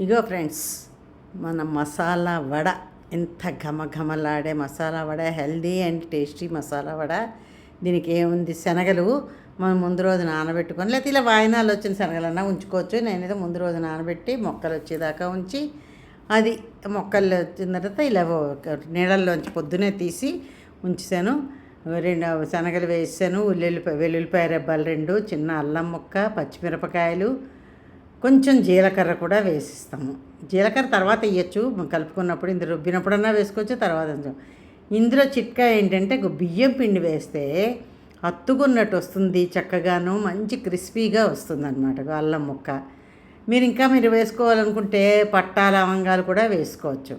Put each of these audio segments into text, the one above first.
ఇగో friends, మన మసాలా వడ, ఎంత ఘమఘమలాడే masala vada, healthy and tasty masala vada. దీనికి ఏముంది, శనగలు మనం ముందు రోజు నానబెట్టుకొని, లేకపోతే ఇలా వాయినాలు వచ్చిన శనగలన్నా ఉంచుకోవచ్చు. నేనైతే ముందు రోజు నానబెట్టి మొక్కలు వచ్చేదాకా ఉంచి, అది మొక్కలు వచ్చిన తర్వాత ఇలా నీళ్ళల్లోంచి పొద్దునే తీసి ఉంచాను. రెండు శనగలు వేసాను, వెల్లుల్లిపాయ రెబ్బలు 2, చిన్న అల్లం ముక్క, పచ్చిమిరపకాయలు, కొంచెం జీలకర్ర కూడా వేసిస్తాము. జీలకర్ర తర్వాత వేయచ్చు, కలుపుకున్నప్పుడు ఇందులో రుబ్బినప్పుడన్నా వేసుకోవచ్చు. తర్వాత ఇందులో చిట్కా ఏంటంటే, బియ్యం పిండి వేస్తే అత్తుకున్నట్టు వస్తుంది, చక్కగాను మంచి క్రిస్పీగా వస్తుంది అనమాట అల్లం ముక్క. మీరు వేసుకోవాలనుకుంటే పట్టా లవంగాలు కూడా వేసుకోవచ్చు.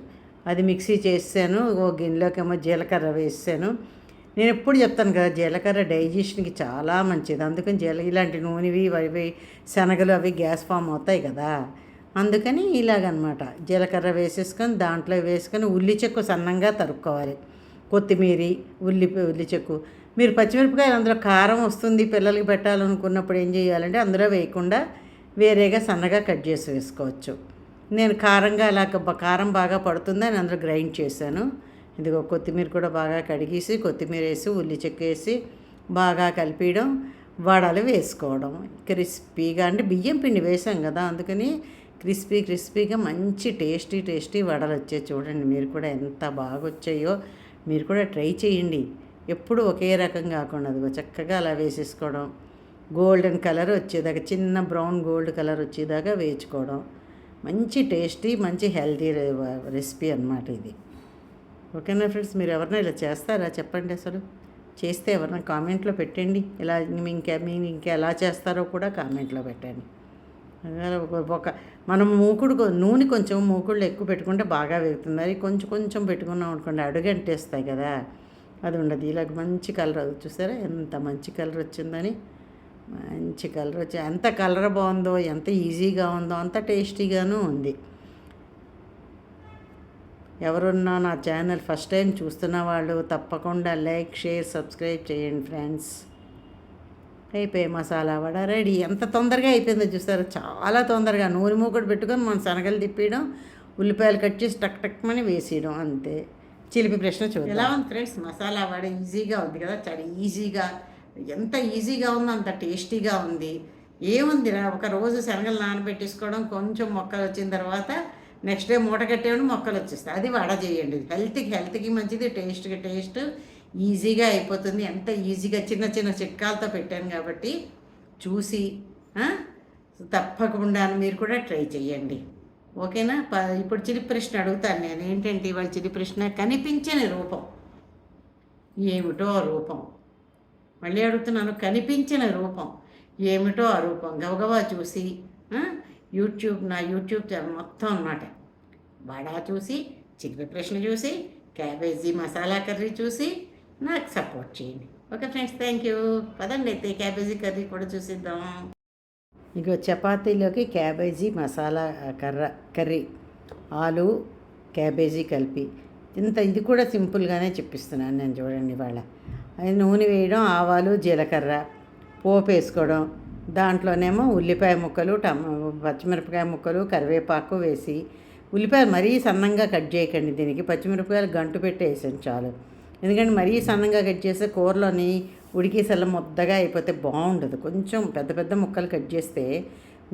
అది మిక్సీ చేసాను. గిన్నెలోకేమో జీలకర్ర వేసాను. నేను ఎప్పుడు చెప్తాను కదా, జీలకర్ర డైజెషన్కి చాలా మంచిది. అందుకని ఇలాంటి నూనెవి అవి శనగలు అవి గ్యాస్ ఫామ్ అవుతాయి కదా, అందుకని ఇలాగనమాట. జీలకర్ర వేసేసుకొని దాంట్లో వేసుకొని ఉల్లి చెక్కు సన్నంగా తరుక్కోవాలి. కొత్తిమీర, ఉల్లి చెక్కు. మీరు పచ్చిమిరపకాయలు అందులో కారం వస్తుంది పిల్లలకి పెట్టాలనుకున్నప్పుడు ఏం చేయాలంటే అందులో వేయకుండా వేరేగా సన్నగా కట్ చేసి వేసుకోవచ్చు. నేను కారం బాగా పడుతుందని అందులో గ్రైండ్ చేశాను. ఇదిగో కొత్తిమీర కూడా బాగా కడిగేసి కొత్తిమీర వేసి ఉల్లి చెక్క వేసి బాగా కలిపేయడం, వడలు వేసుకోవడం. క్రిస్పీగా అంటే బియ్యం పిండి వేసాం కదా, అందుకని క్రిస్పీగా మంచి టేస్టీ వడలు వచ్చాయి. చూడండి, మీరు కూడా ఎంత బాగా వచ్చాయో మీరు కూడా ట్రై చేయండి. ఎప్పుడు ఒకే రకం కాకుండా అదిగో చక్కగా అలా వేసేసుకోవడం. గోల్డెన్ కలర్ వచ్చేదాకా, చిన్న బ్రౌన్ గోల్డ్ కలర్ వచ్చేదాకా వేయించుకోవడం. మంచి టేస్టీ, మంచి హెల్తీ రెసిపీ అన్నమాట ఇది. ఓకేనా ఫ్రెండ్స్, మీరు ఎవరైనా ఇలా చేస్తారా చెప్పండి. అసలు చేస్తే ఎవరైనా కామెంట్లో పెట్టండి. ఇలా మీరు ఇంకా ఎలా చేస్తారో కూడా కామెంట్లో పెట్టండి. మనం నూనె కొంచెం మూకుడులో ఎక్కువ పెట్టుకుంటే బాగా వేగుతుంది. అది కొంచెం పెట్టుకున్నాం అనుకోండి అడుగంటేస్తాయి కదా, అది ఉండదు. ఇలాగ మంచి కలర్ చూసారా, ఎంత మంచి కలర్ వచ్చిందని. మంచి కలర్ వచ్చి ఎంత కలర్ బాగుందో, ఎంత ఈజీగా ఉందో అంత టేస్టీగాను ఉంది. ఎవరున్నా నా ఛానల్ ఫస్ట్ టైం చూస్తున్న వాళ్ళు తప్పకుండా లైక్, షేర్, సబ్స్క్రైబ్ చేయండి ఫ్రెండ్స్. అయిపోయి మసాలా వడ రెడీ. ఎంత తొందరగా అయిపోయిందో చూసారు, చాలా తొందరగా. నూనె మూకుడు పెట్టుకొని మనం శనగలు తిప్పేయడం, ఉల్లిపాయలు కట్ చేసి టక్ వేసేయడం, అంతే. చిలిపి ప్రశ్న చూద్దాం. ఎలా ఉంది ఫ్రెండ్స్, మసాలా వడ ఈజీగా ఉంది కదా, చాలా ఈజీగా. ఎంత ఈజీగా ఉందో అంత టేస్టీగా ఉంది. ఏముంది, ఒక రోజు శనగలు నానబెట్టేసుకోవడం, కొంచెం మొక్కలు వచ్చిన తర్వాత నెక్స్ట్ డే మూట కట్టేయండి, మొక్కలు వచ్చేస్తాయి. అది వడ చేయండి. హెల్త్కి మంచిది, టేస్ట్ ఈజీగా అయిపోతుంది. ఎంత ఈజీగా చిన్న చిట్కాలతో పెట్టాను కాబట్టి చూసి తప్పకుండా మీరు కూడా ట్రై చేయండి. ఓకేనా. ఇప్పుడు చిలిపి ప్రశ్న అడుగుతాను నేను. ఏంటంటే ఇవాళ చిలిపి ప్రశ్న, కనిపించని రూపం ఏమిటో ఆ రూపం. మళ్ళీ అడుగుతున్నాను, కనిపించిన రూపం ఏమిటో ఆ రూపం. గబగబా చూసి నా యూట్యూబ్ ఛానల్ మొత్తం అన్నమాట, వడ చూసి, చికెన్ ప్రశ్న చూసి, క్యాబేజీ మసాలా కర్రీ చూసి నాకు సపోర్ట్ చేయండి. Okay friends, thank you. పదండి అయితే క్యాబేజీ కర్రీ కూడా చూసిద్దాం. ఇగో చపాతీలోకి క్యాబేజీ మసాలా కర్రీ, ఆలు క్యాబేజీ కలిపి ఇది కూడా సింపుల్గానే చెప్పిస్తున్నాను నేను. చూడండి, ఇవాళ నూనె వేయడం, ఆవాలు, జీలకర్ర, పోపు వేసుకోవడం, దాంట్లోనేమో ఉల్లిపాయ ముక్కలు, పచ్చిమిరపకాయ ముక్కలు, కరివేపాకు వేసి, ఉల్లిపాయలు మరీ సన్నంగా కట్ చేయకండి. దీనికి పచ్చిమిరపకాయలు గంటు పెట్టి వేసాను చాలు. ఎందుకంటే మరీ సన్నంగా కట్ చేస్తే కూరలోని ఉడికేసల్లా ముద్దగా అయిపోతే బాగుండదు. కొంచెం పెద్ద ముక్కలు కట్ చేస్తే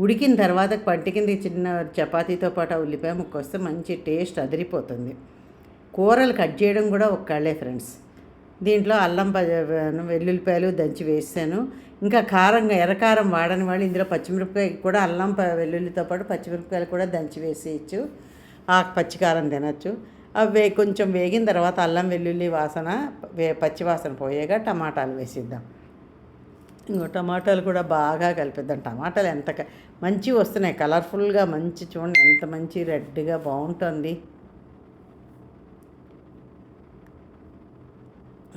ఉడికిన తర్వాత పంటి కింద చిన్న చపాతీతో పాటు ఆ ఉల్లిపాయ ముక్క వస్తే మంచి టేస్ట్ అదిరిపోతుంది. కూరలు కట్ చేయడం కూడా ఒక్కళ్ళే ఫ్రెండ్స్. దీంట్లో అల్లం, వెల్లుల్లిపాయలు దంచి వేసాను. ఇంకా ఎర్రకారం వాడని వాళ్ళు ఇందులో పచ్చిమిరపకాయ కూడా, అల్లం వెల్లుల్లితో పాటు పచ్చిమిరపకాయలు కూడా దంచి వేసేయచ్చు. ఆ పచ్చికారం తినచ్చు. అవి కొంచెం వేగిన తర్వాత అల్లం వెల్లుల్లి వాసన పచ్చి వాసన పోయేగా టమాటాలు వేసిద్దాం. ఇంకో టమాటాలు కూడా బాగా కలిపిద్దాం. టమాటాలు ఎంత మంచివి వస్తున్నాయి, కలర్ఫుల్గా మంచి. చూడండి ఎంత మంచి రెడ్గా బాగుంటుంది.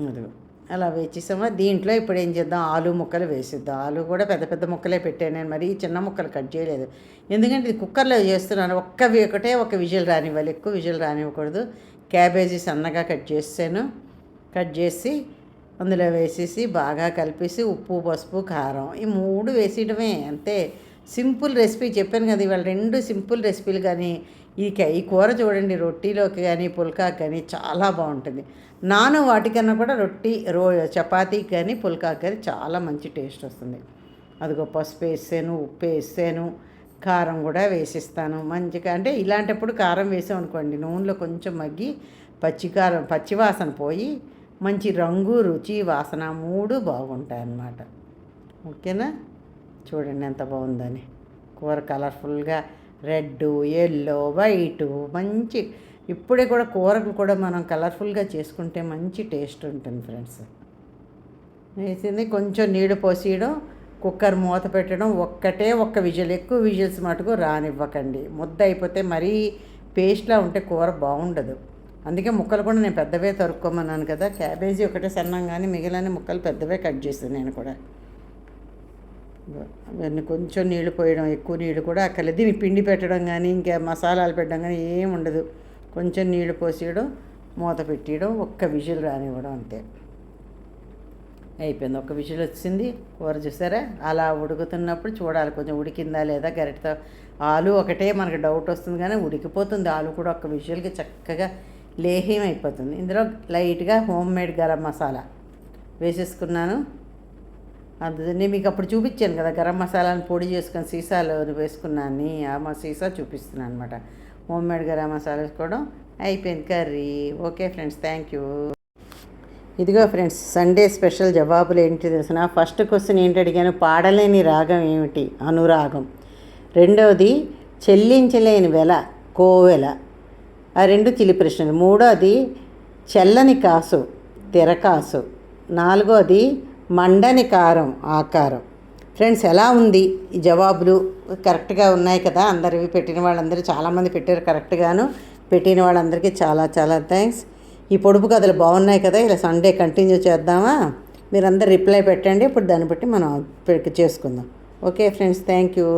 అదిగో అలా వేసేసామా. దీంట్లో ఇప్పుడు ఏం చేద్దాం, ఆలు ముక్కలు వేసిద్దాం. ఆలు కూడా పెద్ద ముక్కలే పెట్టాను నేను, మరీ చిన్న ముక్కలు కట్ చేయలేదు. ఎందుకంటే ఇది కుక్కర్లో చేస్తున్నాను. ఒక విజిల్ రానివ్వాలి, ఎక్కువ విజిల్ రానివ్వకూడదు. క్యాబేజీ సన్నగా కట్ చేసి అందులో వేసేసి బాగా కలిపేసి ఉప్పు, పసుపు, కారం ఈ 3 వేసేయడమే, అంతే. సింపుల్ రెసిపీ చెప్పాను కదా, ఇవాళ 2 సింపుల్ రెసిపీలు. కానీ ఈ కూర చూడండి, రొట్టీలోకి కానీ పుల్కాకి కానీ చాలా బాగుంటుంది. వాటికన్నా కూడా చపాతీకి కానీ పుల్కాకి కానీ చాలా మంచి టేస్ట్ వస్తుంది. అదిగో పసుపు వేసాను, ఉప్పు వేసాను, కారం కూడా వేసిస్తాను మంచిగా. అంటే ఇలాంటప్పుడు కారం వేసాం అనుకోండి, నూనెలో కొంచెం మగ్గి పచ్చివాసన పోయి మంచి రంగు, రుచి, వాసన 3 బాగుంటాయి అన్నమాట. ఓకేనా? చూడండి ఎంత బాగుందని. కూర కలర్ఫుల్గా రెడ్, ఎల్లో, వైటు మంచి. ఇప్పుడే కూడా కూరకు కూడా మనం కలర్ఫుల్గా చేసుకుంటే మంచి టేస్ట్ ఉంటుంది ఫ్రెండ్స్. వేసింది కొంచెం నీళ్ళు పోసేయడం, కుక్కర్ మూత పెట్టడం, ఒక్క విజిల్. ఎక్కువ విజిల్స్ మటుకు రానివ్వకండి, ముద్ద అయిపోతే మరీ పేస్ట్లా ఉంటే కూర బాగుండదు. అందుకే ముక్కలు కూడా నేను పెద్దవే తరుక్కోమన్నాను కదా. క్యాబేజీ ఒకటే సన్నంగానే, మిగిలిన ముక్కలు పెద్దవే కట్ చేసాను నేను కూడా. అవన్నీ కొంచెం నీళ్ళు పోయడం, ఎక్కువ నీళ్ళు కూడా అక్కర్లేదు. దీన్ని పిండి పెట్టడం కానీ ఇంకా మసాలాలు పెట్టడం కానీ ఏం ఉండదు. కొంచెం నీళ్ళు పోసేయడం, మూత పెట్టేయడం, ఒక్క విజిల్ రానివ్వడం, అంతే. అయిపోయింది. ఒక విజిల్ వచ్చింది. కూర చూసారా అలా ఉడుకుతున్నప్పుడు చూడాలి కొంచెం ఉడికిందా లేదా గరిటతో. ఆలు ఒకటే మనకు డౌట్ వస్తుంది, కానీ ఉడికిపోతుంది ఆలు కూడా. ఒక్క విజిల్కి చక్కగా లేహ్యం అయిపోతుంది. ఇందులో లైట్గా హోమ్ మేడ్ గరం మసాలా వేసేసుకున్నాను. అందుకని మీకు అప్పుడు చూపించాను కదా, గరం మసాలాను పొడి చేసుకొని సీసాలో వేసుకున్నాను. సీసా చూపిస్తున్నాను అనమాట. హోమ్ మేడ్ గరం మసాలా వేసుకోవడం అయిపోయింది curry. Okay friends, thank you. ఇదిగో ఫ్రెండ్స్, సండే స్పెషల్ జవాబులు ఏంటి తెలిసిన. ఫస్ట్ క్వశ్చన్ ఏంటి అడిగాను, పాడలేని రాగం ఏమిటి? అనురాగం. రెండవది చెల్లించలేని వెల, కోవెల. ఆ 2 చిలి ప్రశ్నలు. మూడోది చెల్లని కాసు, తిరకాసు. నాలుగోది మండని కారం, ఆకారం. ఫ్రెండ్స్, ఎలా ఉంది ఈ జవాబులు? కరెక్ట్గా ఉన్నాయి కదా? అందరివి పెట్టిన వాళ్ళందరూ చాలామంది పెట్టారు కరెక్ట్గాను. పెట్టిన వాళ్ళందరికీ చాలా చాలా థ్యాంక్స్. ఈ పొడుపు కథలు బాగున్నాయి కదా, ఇలా సండే కంటిన్యూ చేద్దామా? మీరందరూ రిప్లై పెట్టండి, ఇప్పుడు దాన్ని బట్టి మనం చేసుకుందాం. Okay friends, thank you.